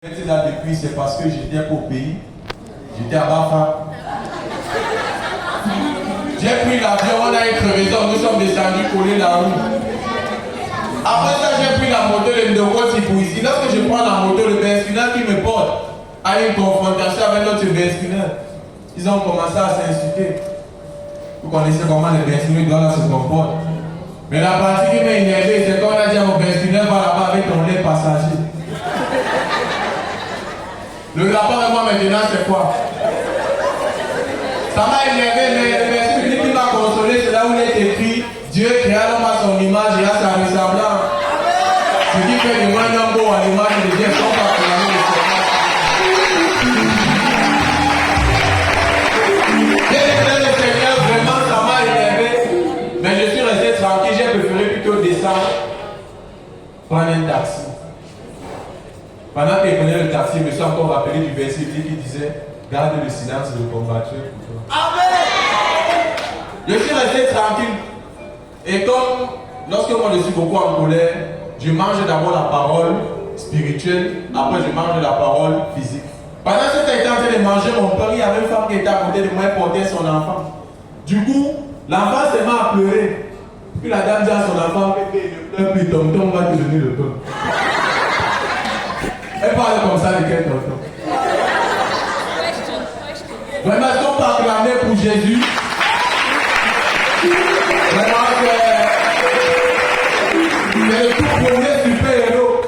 J'étais là depuis, c'est parce que j'étais au pays. J'étais à Bafa. J'ai pris l'avion, on a une crevaison, nous sommes descendus coller la roue. Après ça, j'ai pris la moto de Ndoko pour ici. Lorsque je prends la moto, le Benskiner qui me porte a une confrontation avec notre Benskiner. Ils ont commencé à s'insulter. Vous connaissez comment les Benskiner doivent se comporter. Mais la partie qui m'a énervé, c'est qu'on a dit à mon Benskiner, va là-bas avec ton lait passager. Le rapport avec moi maintenant, c'est quoi? Ça m'a énervé, mais le verset qui m'a consolé, c'est là où il est écrit Dieu créa l'homme à son image et à sa ressemblance. Ce qui fait de moi un homme beau à l'image de Dieu, sans pas proclamer le Seigneur. J'ai déclaré le Seigneur, vraiment, ça m'a énervé, mais je suis resté tranquille, j'ai préféré plutôt descendre, prendre un taxi. Pendant qu'il prenait le taxi, je me suis encore rappelé du verset qui disait garde le silence de combatteur pour toi. Amen. Je suis resté tranquille. Et comme lorsque moi je suis beaucoup en colère, je mange d'abord la parole spirituelle, après je mange la parole physique. Pendant que j'étais en train de manger mon pain, il y avait une femme qui était à côté de moi et portait son enfant. Du coup, l'enfant s'est mis à pleurer. Puis la dame dit à son enfant, ne pleure plus, tonton va te donner le pain. Elle parle comme ça de quel tonton? Vraiment, est-ce qu'on peut acclamer pour Jésus? Vraiment, c'est le tout premier super-héros.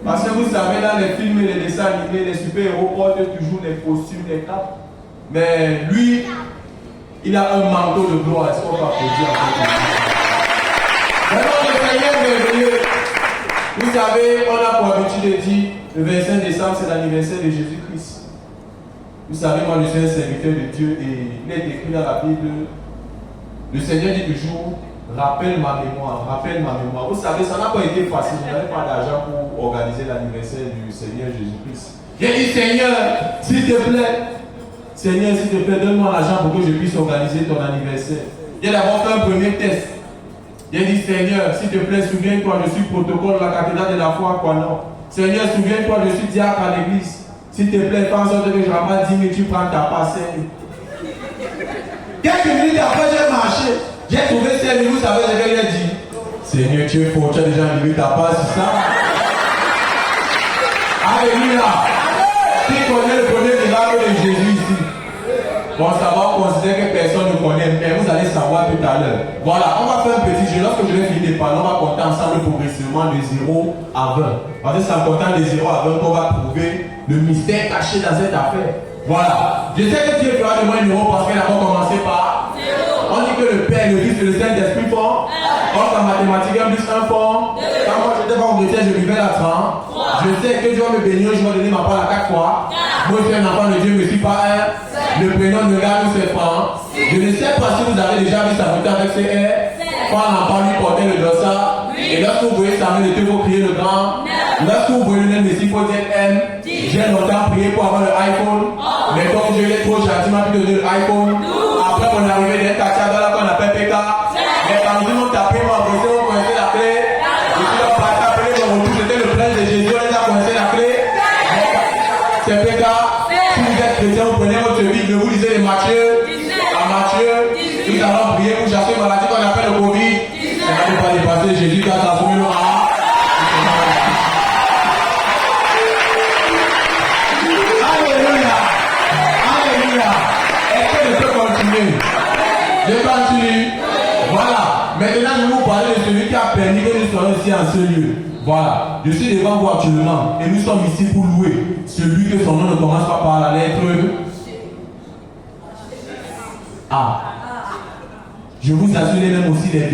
Parce que vous savez, dans les films et les dessins animés, les super-héros portent toujours des costumes, des capes. Mais lui, il a un manteau de gloire. Est-ce qu'on peut applaudir à ça? Vraiment, le Seigneur est merveilleux. Vous savez, on a pour habitude de dire le 25 décembre, c'est l'anniversaire de Jésus-Christ. Vous savez, moi je suis un serviteur de Dieu et il est écrit dans la Bible, le Seigneur dit toujours, rappelle ma mémoire, rappelle ma mémoire. Vous savez, ça n'a pas été facile, je n'avais pas d'argent pour organiser l'anniversaire du Seigneur Jésus-Christ. J'ai dit, Seigneur, s'il te plaît, Seigneur, s'il te plaît, donne-moi l'argent pour que je puisse organiser ton anniversaire. J'ai d'abord fait un premier test. J'ai dit, Seigneur, s'il te plaît, souviens-toi, je suis protocole de la cathédrale de la foi, quoi non. Seigneur, souviens-toi, je suis diacre à l'église. S'il te plaît, fais en sorte que je ramasse 10 000, tu prends ta passe. Quelques minutes après, j'ai marché. J'ai trouvé 5 000, vous savez ce qu'elle a dit. Seigneur, tu es fort, tu as déjà arrivé ta passe, c'est ça? Alléluia. Qui connaît le premier miracle de Jésus ici? Bon, ça va, on considère que personne ne connaît, mais vous allez savoir tout à l'heure. Voilà, on va faire un petit jeu. Lorsque je vais finir de parler, on va compter ensemble progressivement de 0 à 20. Parce que c'est en comptant de 0 à 20 qu'on va trouver le mystère caché dans cette affaire. Voilà. Je sais que Dieu fera de moi un euro parce qu'elle a commencé par 0. On dit que le Père, le Fils et le Saint-Esprit font. Or, en mathématiques, 1 plus 1 font. Quand moi j'étais pas au chrétien, je vivais à 30. Je sais que Dieu va me bénir, je vais donner ma part à 4 fois. Moi, je suis un enfant de Dieu, je ne suis pas un. Le prénom de l'âme, c'est franc. Je ne sais pas si vous avez déjà vu sa photo avec ses airs. Quand l'enfant lui portait le dossard. Et lorsque vous voyez sa main de Dieu, il faut crier le grand. Lorsque vous voyez le nom de Messie, il faut dire M. J'ai longtemps prié pour avoir le iPhone. Mais comme Dieu est trop gentil, m'a pu donner l'iPhone. Après, on est arrivé d'un quartier dans la qu'on appelle PK. Mais quand nous ont tapé, on connaissait la clé. Et puis on va taper, mon retour, c'était le prince de Jésus, on les a connaissé la clé. C'est PK. Si vous êtes chrétien, vous prenez votre Bible, vous lisez les Matthieu. À Matthieu, nous allons prier pour chasser une maladie qu'on appelle le Covid. Ça ne peut pas dépasser Jésus qui a transformé le rat. Alléluia. Alléluia. Est-ce que je peux continuer? Je continue. Voilà. Maintenant, je vais vous parler de celui qui a permis que nous soyons ici en ce lieu. Voilà. Je suis devant vous actuellement et nous sommes ici pour louer celui que son nom ne commence pas par la lettre A. Je vous assure, les mêmes aussi les B.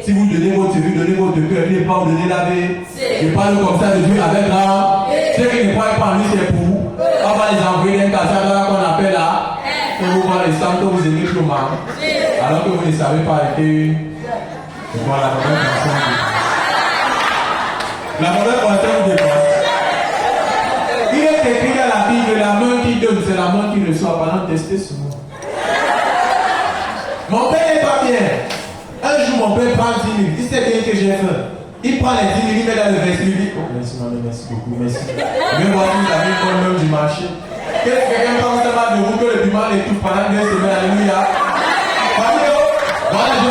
Si vous donnez votre vie, donnez votre cœur, il n'est pas vous donner la B. Je parle comme ça de Dieu avec grand. Ceux qui ne croient pas en lui, c'est pour. On va les envoyer d'un cassage qu'on appelle là. Et vous voir les sangs que vous aimez comment. Alors que vous ne savez pas que. Voilà, la mauvaise personne. La mauvaise personne dépasse. Il est écrit dans la Bible, la main qui donne, c'est la main qui reçoit. Pendant tester ce mot. Mon père n'est pas bien. Un jour, mon père prend 10 000. Il sait bien que j'ai faim. Il prend les 10 000, il met dans le verset, il dit, oh, merci, maman, merci beaucoup, merci. Même voici, vous avez une bonne même du marché. Qu'est-ce que quelqu'un pense tellement de vous que le piment les tout pendant 2 semaines, alléluia. Voilà, je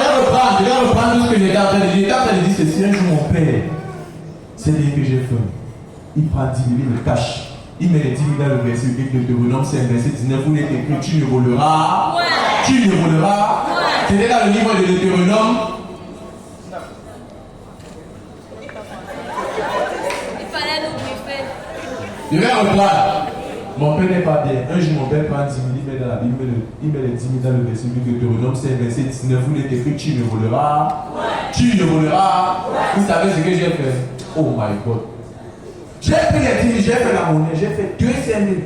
vais reprendre tout ce que j'étais en train de dire. J'étais en train de dire ceci, un jour mon père, c'est lui que j'ai fait. Il prend 10 000, il le cache. Il met les 10 000 dans le verset de Deutéronome, c'est un verset 19, où il est écrit, tu ne voleras, tu ne voleras. C'était dans le livre de Deutéronome. Je vais reprendre. Mon père n'est pas bien. Un jour, mon père prend 10 000, il met dans la Bible, il met les 10 000 dans le verset de Deutéronome, c'est un verset 19, où il est écrit, tu ne voleras, tu ne voleras. Vous savez ce que j'ai fait? Oh my God. J'ai pris les 10 000, j'ai fait la monnaie, j'ai fait 2 5 000.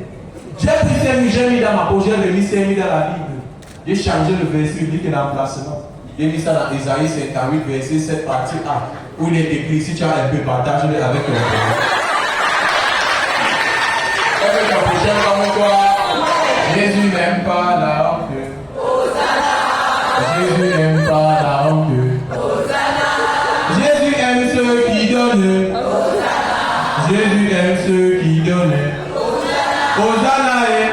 J'ai pris 5 000, j'ai mis dans ma poche, j'ai remis 5 000 dans la Bible. J'ai changé le verset biblique d'emplacement. J'ai mis ça dans Isaïe 58, verset 7, partie A, où il est écrit, si tu as un peu, partage-le avec ton frère. Jésus n'aime pas la honte. Jésus n'aime pas la honte. Jésus aime ceux qui donnent. Jésus aime ceux qui donnent. Hosanna et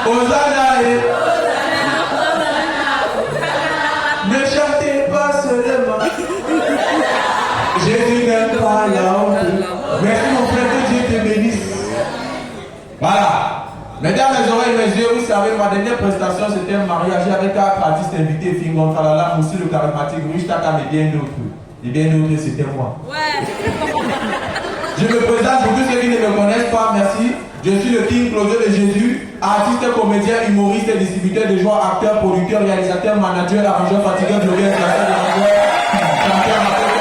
Hosanna et ne chantez pas seulement. Jésus n'aime pas la honte. Merci mon frère, que Dieu te bénisse. Voilà. Mesdames, mes oreilles, mes yeux, vous savez, ma dernière prestation, c'était un mariage avec 4 artistes invités, Fingon, Kalala, Moussi, le charismatique, Rush, Takam et bien d'autres. Et bien d'autres, c'était moi. Ouais. Je me présente pour tous ceux qui ne me connaissent pas, merci. Je suis le King Claude de Jésus, artiste, comédien, humoriste, distributeur de joie, acteur, producteur, réalisateur, manager, arrangeur, fatigueur, blogueur, classeur de chanteur,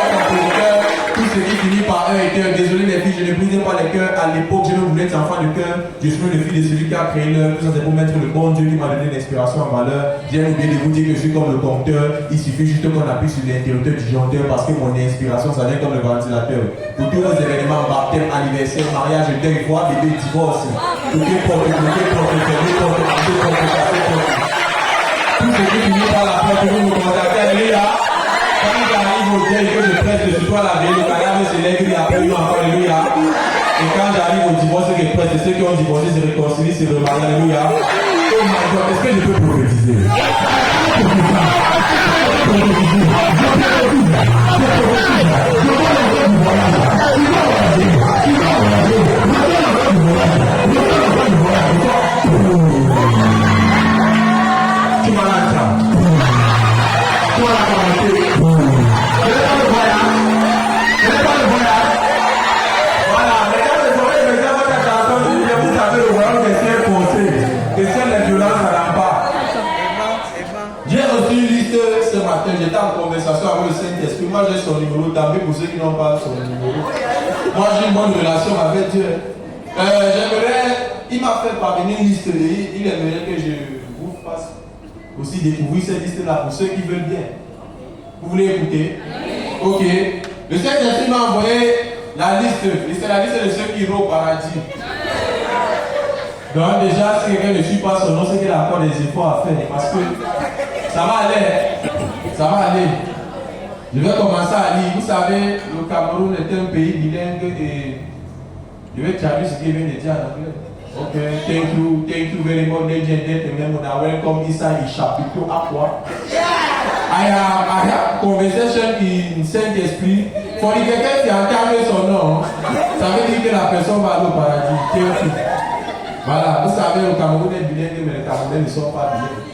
compositeur. Tout ce qui finit par un et cœur. Désolé les filles, je ne brisais pas les cœurs. À l'époque, je ne voulais être enfant de cœur. Je suis le fils de celui qui a créé l'heure. Tout ça, c'est pour mettre le bon Dieu qui m'a donné l'inspiration en valeur. J'ai oublié de vous dire que je suis comme le compteur. Il suffit juste qu'on appuie sur l'interrupteur du disjoncteur parce que mon inspiration, ça vient comme le ventilateur. Pour tous vos événements, baptême, anniversaire, mariage, deuil, voix, bébé, divorce. Tout ce qui finit par la porte, vous me contactez, alléluia. Quand j'arrive au deuil, que je presse sur toi la veille, le cadavre se lève, il appelle encore, alléluia. Et quand j'arrive au divorce, que je presse, ceux qui ont divorcé se réconcilient, se remarient, alléluia. Oh my God, est-ce que je peux prophétiser? Tu m'as la chance. Tu m'as la commenté. J'étais en conversation avec le Saint-Esprit. Moi j'ai son numéro, tant pis pour ceux qui n'ont pas son numéro. Moi j'ai une bonne relation avec Dieu. J'aimerais, il m'a fait parvenir une liste. Il aimerait que je vous fasse aussi découvrir cette liste-là pour ceux qui veulent bien. Vous voulez écouter? Ok. Le Saint-Esprit m'a envoyé la liste. Et c'est la liste de ceux qui iront au paradis. Donc déjà, si quelqu'un ne suit pas son nom, c'est qu'il a encore des efforts à faire. Parce que ça va aller. Ça va aller. Je vais commencer à lire. Vous savez, le Cameroun est un pays bilingue et je vais traduire ce qu'il vient de dire en anglais. Ok, thank you very much, ladies and gentlemen. Welcome inside the chapiteau à quoi? I have conversation in Saint-Esprit. Pour quelqu'un qui a entendu son nom, ça veut dire que la personne va aller au paradis. Thank you. Voilà, vous savez, le Cameroun est bilingue, mais les Camerounais ne sont pas bilingues.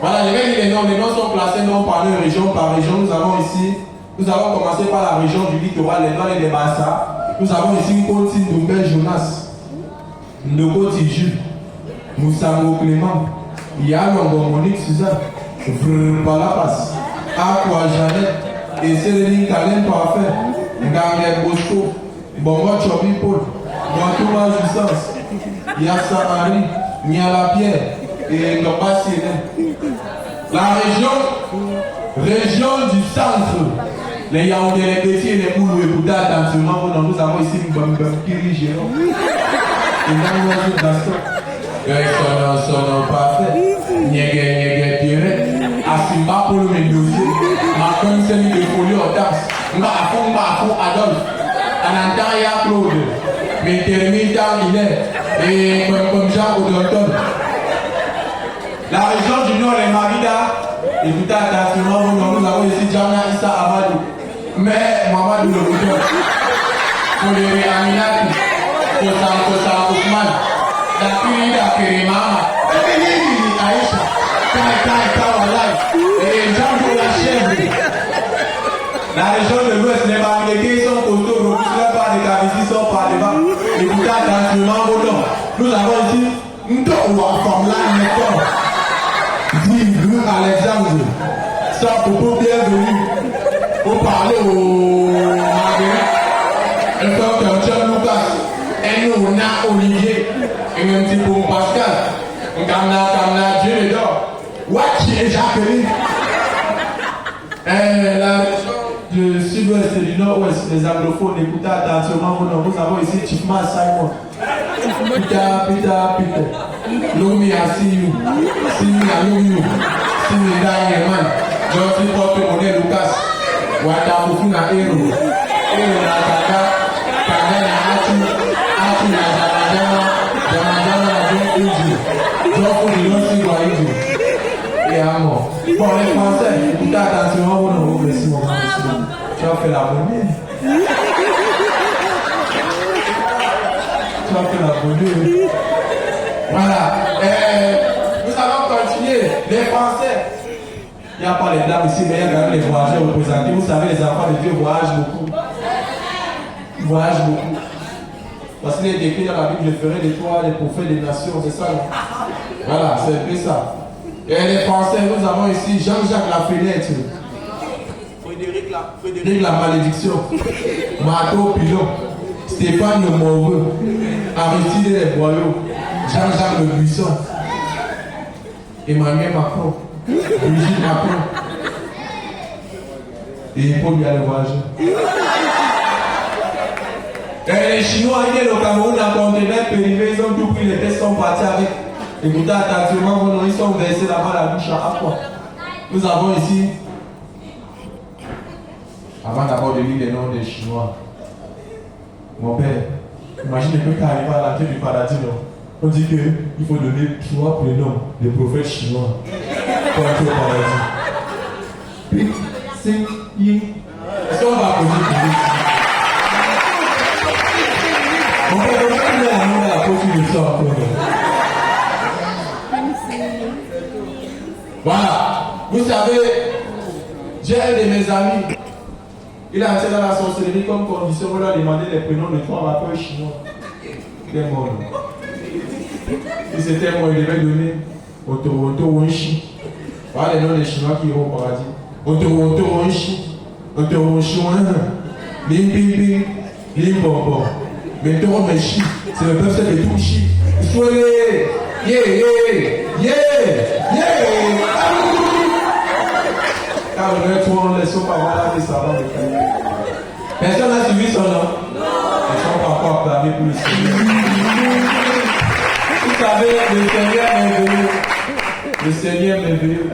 Voilà, je vais dire les noms. Les noms sont classés non par région par région. Nous avons ici, nous avons commencé par la région du littoral, les Noirs et les Bassa. Nous avons ici Nkonti Ndoumbe Jonas, Ndoko Tiju, Moussango Clément, Yalongo Monique Suzanne, Palapas, Aqua Jeannette, et Céline Kalem Parfait, Gabriel Bosco, Bongo Chobi Paul, Gantouma Jouissance, Yassa Henri, Niala Pierre et Ndoba Sirène. La région du centre, les Yaoundé, les Bétis et les Moulou et Bouddha, attention, nous avons ici Mbambiri Géron. Et nous avons Gaston. Son nom parfait. Nyege direct. Asimba pour le dossier. Ma conseil de folie en danse. Mbafou, Adolphe. Anantaya Claude. Métermita Hilaire. Et comme Jean Odonton. La région du Nord est Marida. Écoutez attentivement, nous avons ici Djamna Issa Amadou. Mais Mamadou le Bouton. Kodere Aminati. Kosa Ousmane. La Pirida Kérimama. Aïcha. Kai Walai. Et Jean de la Chèvre. La région de l'Ouest, les Bangladesh sont costauds, les pas des Kavisis sont par devant. Écoutez attentivement, nous avons ici Ndowa comme là, Vive Alexandre. Sans propos bienvenue. Pour parler au Marguerite. Un frère comme John Lucas. Et nous, on a Olivier. Et un petit peu Pascal. On a Dieu les dors. Watch et Jacqueline. La région du sud-ouest et du nord-ouest, les anglophones, écoutez attentivement, nous avons ici Chifma Simon. Peter. Lomi I see you. See me, I know you. See me dying man. Just report to Mone Lucas. Watamufuna Ero. Ero na Kaka. Kaka na Atu na Jamajama na John Eji. John Founi Lonsi wa Eji. Et à mort. Bon, les Français, écoutez attentivement, vous merci mon monsieur. Tu as fait la bonne. Tu as fait la bonne. Voilà. Nous allons continuer. Les Français. Il n'y a pas les dames ici, mais il y a quand même les voyageurs représentés. Vous savez, les enfants de Dieu voyagent beaucoup. Ils voyagent beaucoup. Parce qu'il est décrit dans la Bible, je ferai de toi les prophètes des nations. C'est ça, non? Voilà, c'est un peu ça. Et les Français, nous avons ici Jean-Jacques Lafenêtre. Frédéric la malédiction. Marteau Pilon. Stéphane le Morveux. Aristide les Boyaux. Jean-Jacques le Buisson. Emmanuel Macron. Brigitte Macron. Et Paul Biya le voyageur. Et les Chinois étaient au Cameroun en conteneur périmé. Ils ont tout pris les tests, sont partis avec. Écoutez attentivement, ils sont versés là-bas la bouche à quoi. Nous avons ici, avant d'abord de lire les noms des Chinois, mon père, imaginez que quand arrive à l'entrée du paradis, non? On dit qu'il faut donner 3 prénoms des prophètes chinois pour entrer au paradis. Ping, Sing, Ying. Est-ce qu'on va poser pour lui? Mon père, on va dire la main à la poche de ça encore. Voilà, vous savez, j'ai un de mes amis, il a entré dans la sorcellerie comme condition, on lui a demandé les prénoms de 3 rappeurs chinois. Il est mort. Si c'était moi, il devait donner Oto Wonshi. Voilà les noms des Chinois qui iront au paradis. Oto Wonshi, Oto Wonshi, Lim Ping Ping, Lim Bonbon. Mais Toro Meshi, c'est le peuple de Touchi. Soyez, yeah. Car le maître, on ne laisse pas voir les savants de Dieu. Personne n'a suivi son nom. Ils ne sont pas encore acclamés pour le Seigneur. Vous savez, le Seigneur est merveilleux.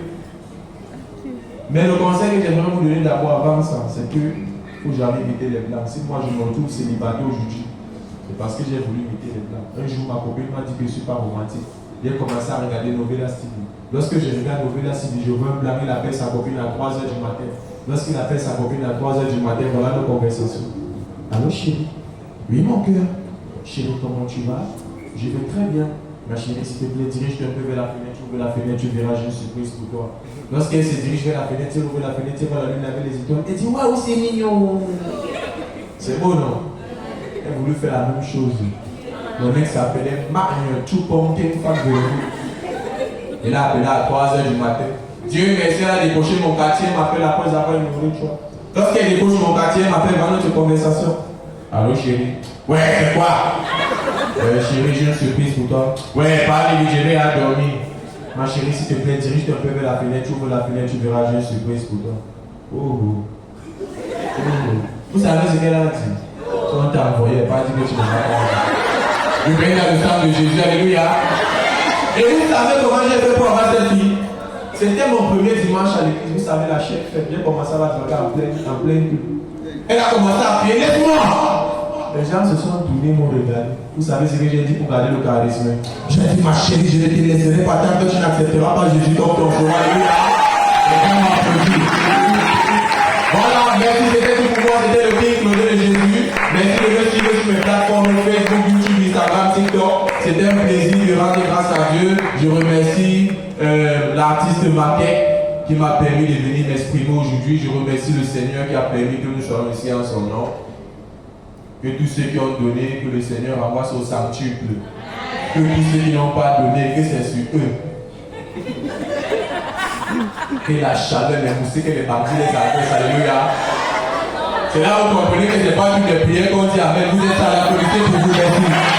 Mais le conseil que j'aimerais vous donner d'abord avant ça, c'est que il ne faut jamais imiter les blancs. Si moi je me retrouve célibataire aujourd'hui, c'est parce que j'ai voulu imiter les blancs. Un jour, ma copine m'a dit que je ne suis pas romantique. J'ai commencé à regarder Novella Stevie. Lorsque je regarde Novella Stevie, je veux me blâmer, il appelle sa copine à 3h du matin. Lorsqu'il appelle sa copine à 3h du matin, voilà nos conversations. Allô chérie? Oui mon cœur. Chérie, comment tu vas? Je vais très bien. Ma chérie, s'il te plaît, dirige-toi un peu vers la fenêtre, ouvre la fenêtre, tu verras, j'ai une surprise pour toi. Lorsqu'elle se dirige vers la fenêtre, elle ouvre la fenêtre, elle va la lune avec les étoiles. Elle dit, waouh, c'est mignon. C'est beau, non? Elle a voulu faire la même chose. Le mec s'appelait Magne Choupon, qui est une femme de rue. Il a appelé à 3h du matin. Dieu merci, elle a décoché mon quartier, m'appelle après avoir une nourriture. Lorsqu'elle décoche mon quartier, elle m'appelle dans notre conversation. Allô chérie? Ouais, c'est quoi? Chérie, j'ai une surprise pour toi. Ouais, parle vite, je vais à dormir. Ma chérie, s'il te plaît, dirige-toi un peu vers la fenêtre, tu ouvres la fenêtre, tu verras, j'ai une surprise pour toi. Oh. Vous savez ce qu'elle a dit? On t'a envoyé, pas dit que tu ne vas pas. Je viens dans le sang de Jésus, alléluia. Et vous savez comment j'ai fait pour avoir cette fille? C'était mon premier dimanche à l'église. Vous savez, la chef fête. J'ai commencé à la droguer en plein cul. Elle a commencé à crier, laisse-moi! Les gens se sont tournés, m'ont regardé. Vous savez ce que j'ai dit pour garder le charisme? J'ai dit, ma chérie, je ne te laisserai pas tant que tu n'accepteras pas Jésus comme ton sauveur. Les gens m'ont applaudi. Voilà, merci, c'était tout pour moi. C'était le King Claude de Jésus. Merci de me suivre sur mes plateformes Facebook, YouTube, Instagram, TikTok. C'était un plaisir de rendre grâce à Dieu. Je remercie l'artiste Maquet qui m'a permis de venir m'exprimer aujourd'hui. Je remercie le Seigneur qui a permis que nous soyons ici en son nom. Que tous ceux qui ont donné, que le Seigneur envoie son centuple. Que tous ceux qui n'ont pas donné, que c'est sur eux. Que la chaleur, les moustiques et les bandits les agressent. Alléluia. C'est là où vous comprenez que ce n'est pas toutes les prières qu'on dit Amen. Vous êtes à la police pour vous merci.